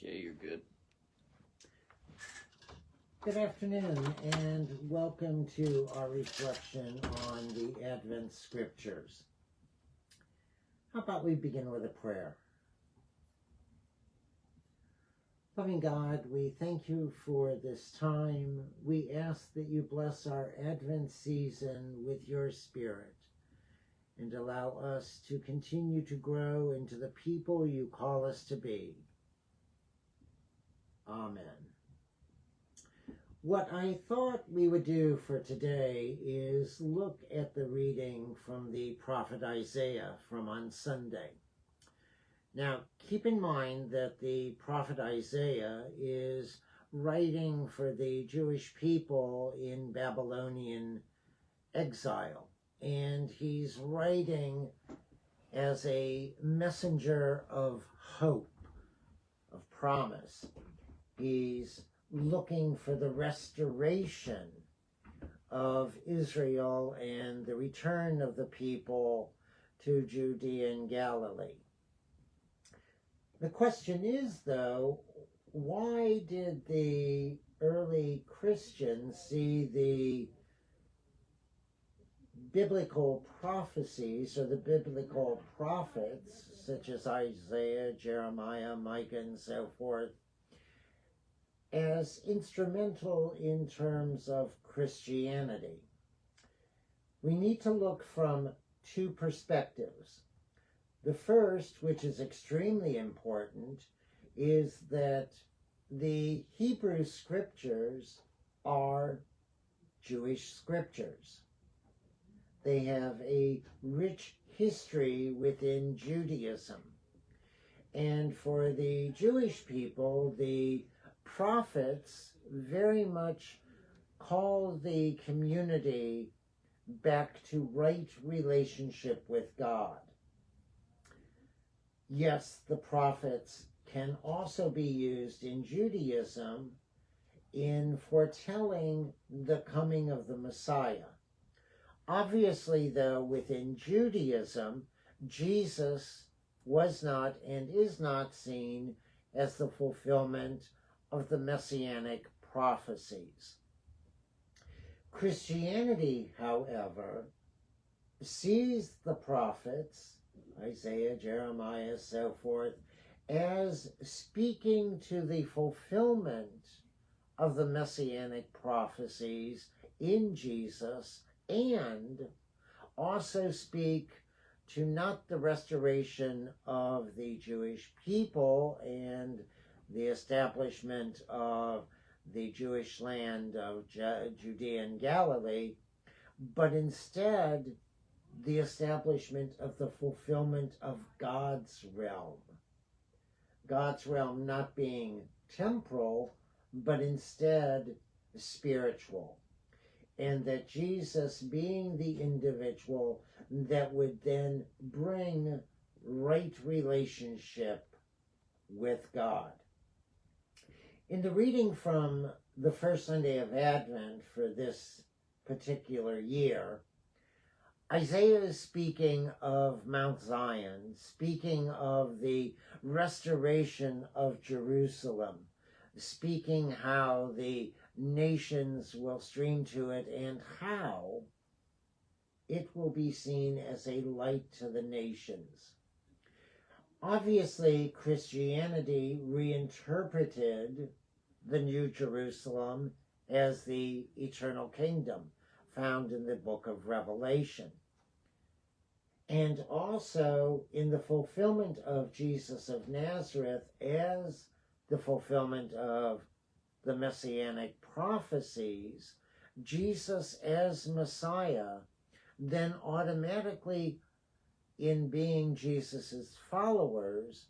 Okay, you're good. Good afternoon, and welcome to our reflection on the Advent Scriptures. How about we begin with a prayer? Loving God, we thank you for this time. We ask that you bless our Advent season with your Spirit and allow us to continue to grow into the people you call us to be. Amen. What I thought we would do for today is look at the reading from the prophet Isaiah from on Sunday. Now, keep in mind that the prophet Isaiah is writing for the Jewish people in Babylonian exile, and he's writing as a messenger of hope, of promise. He's looking for the restoration of Israel and the return of the people to Judea and Galilee. The question is, though, why did the early Christians see the biblical prophecies or the biblical prophets, such as Isaiah, Jeremiah, Micah, and so forth, as instrumental in terms of Christianity? We need to look from two perspectives. The first, which is extremely important, is that the Hebrew scriptures are Jewish scriptures. They have a rich history within Judaism. And for the Jewish people, the prophets very much call the community back to right relationship with God. Yes, the prophets can also be used in Judaism in foretelling the coming of the Messiah. Obviously, though, within Judaism, Jesus was not and is not seen as the fulfillment of the messianic prophecies. Christianity, however, sees the prophets, Isaiah, Jeremiah, so forth, as speaking to the fulfillment of the messianic prophecies in Jesus, and also speak to not the restoration of the Jewish people and the establishment of the Jewish land of Judea and Galilee, but instead the establishment of the fulfillment of God's realm. God's realm not being temporal, but instead spiritual. And that Jesus being the individual that would then bring right relationship with God. In the reading from the first Sunday of Advent for this particular year, Isaiah is speaking of Mount Zion, speaking of the restoration of Jerusalem, speaking how the nations will stream to it and how it will be seen as a light to the nations. Obviously, Christianity reinterpreted the New Jerusalem as the eternal kingdom found in the book of Revelation. And also in the fulfillment of Jesus of Nazareth as the fulfillment of the messianic prophecies, Jesus as Messiah, then automatically in being Jesus's followers,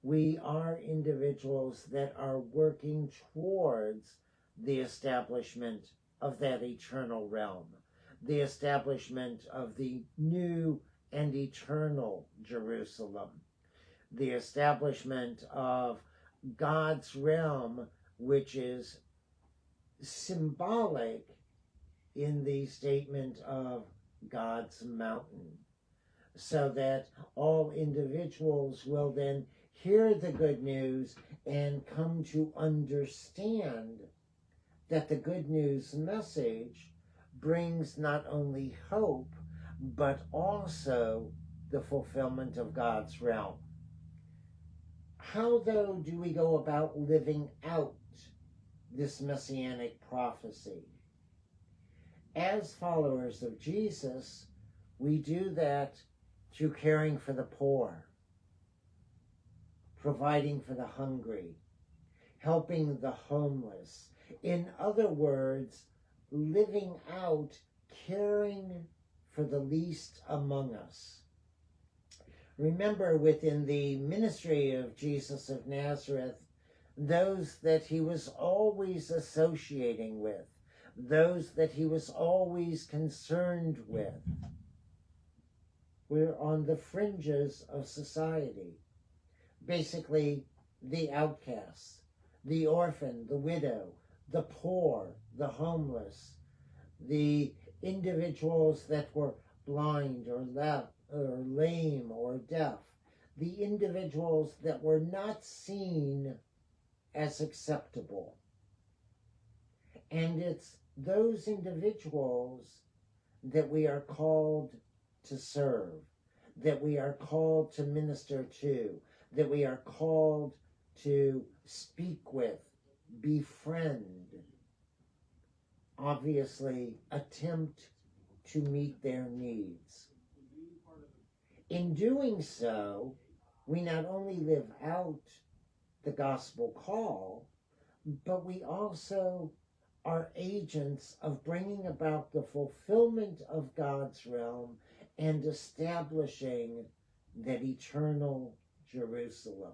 we are individuals that are working towards the establishment of that eternal realm, the establishment of the new and eternal Jerusalem, the establishment of God's realm, which is symbolic in the statement of God's mountain, so that all individuals will then hear the good news and come to understand that the good news message brings not only hope, but also the fulfillment of God's realm. How, though, do we go about living out this messianic prophecy? As followers of Jesus, we do that through caring for the poor, providing for the hungry, helping the homeless. In other words, living out, caring for the least among us. Remember, within the ministry of Jesus of Nazareth, those that he was always associating with, those that he was always concerned with, were on the fringes of society. Basically, the outcasts, the orphan, the widow, the poor, the homeless, the individuals that were blind or lame or deaf, the individuals that were not seen as acceptable. And it's those individuals that we are called to serve, that we are called to minister to, that we are called to speak with, befriend, obviously attempt to meet their needs. In doing so, we not only live out the gospel call, but we also are agents of bringing about the fulfillment of God's realm and establishing that eternal Jerusalem.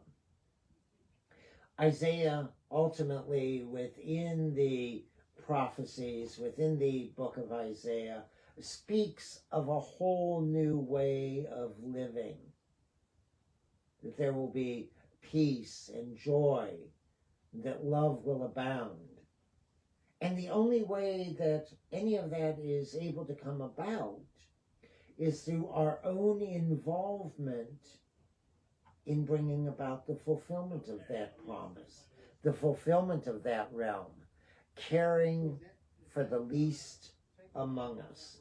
Isaiah ultimately, within the prophecies, within the book of Isaiah, speaks of a whole new way of living. That there will be peace and joy, that love will abound. And the only way that any of that is able to come about is through our own involvement in bringing about the fulfillment of that promise, the fulfillment of that realm, caring for the least among us.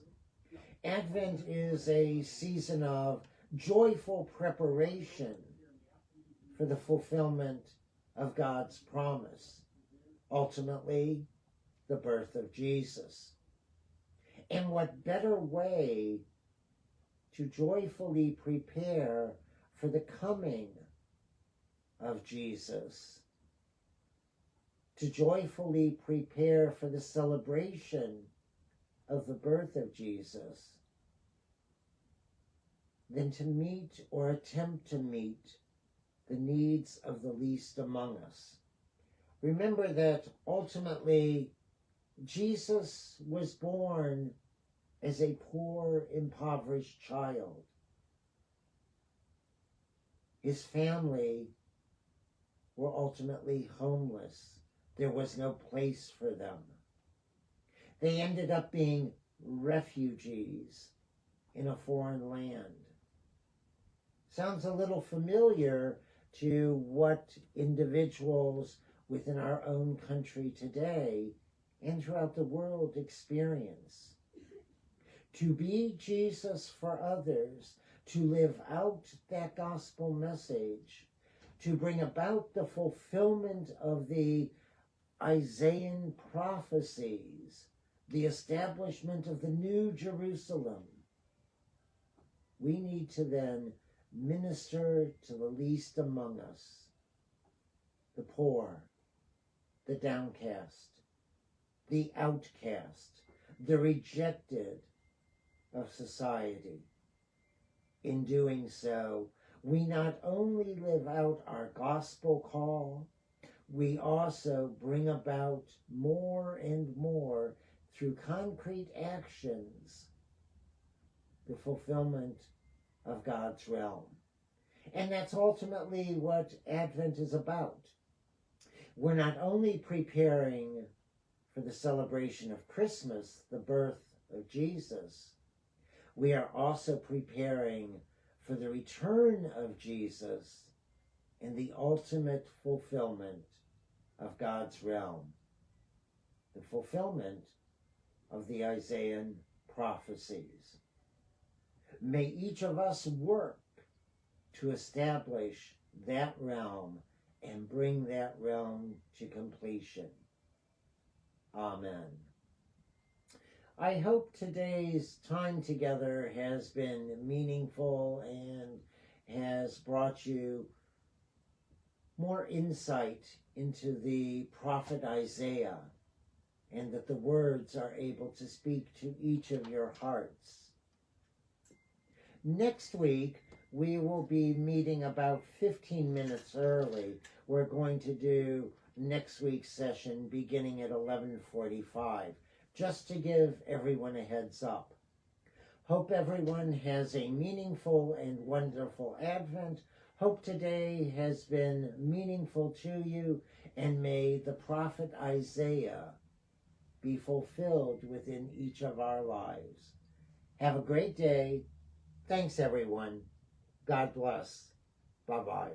Advent is a season of joyful preparation for the fulfillment of God's promise, ultimately the birth of Jesus. And what better way to joyfully prepare for the coming of Jesus, to joyfully prepare for the celebration of the birth of Jesus, than to meet or attempt to meet the needs of the least among us. Remember that ultimately Jesus was born as a poor, impoverished child. His family were ultimately homeless. There was no place for them. They ended up being refugees in a foreign land. Sounds a little familiar to what individuals within our own country today and throughout the world experience. To be Jesus for others, to live out that gospel message, to bring about the fulfillment of the Isaiah prophecies, the establishment of the new Jerusalem, we need to then minister to the least among us, the poor, the downcast, the outcast, the rejected of society. In doing so, we not only live out our gospel call, we also bring about more and more through concrete actions the fulfillment of God's realm. And that's ultimately what Advent is about. We're not only preparing for the celebration of Christmas, the birth of Jesus, we are also preparing for the return of Jesus and the ultimate fulfillment of God's realm, the fulfillment of the Isaiah prophecies. May each of us work to establish that realm and bring that realm to completion. Amen. I hope today's time together has been meaningful and has brought you more insight into the prophet Isaiah, and that the words are able to speak to each of your hearts. Next week, we will be meeting about 15 minutes early. We're going to do next week's session beginning at 11:45, just to give everyone a heads up. Hope everyone has a meaningful and wonderful Advent. Hope today has been meaningful to you, and may the prophet Isaiah be fulfilled within each of our lives. Have a great day. Thanks, everyone. God bless. Bye-bye.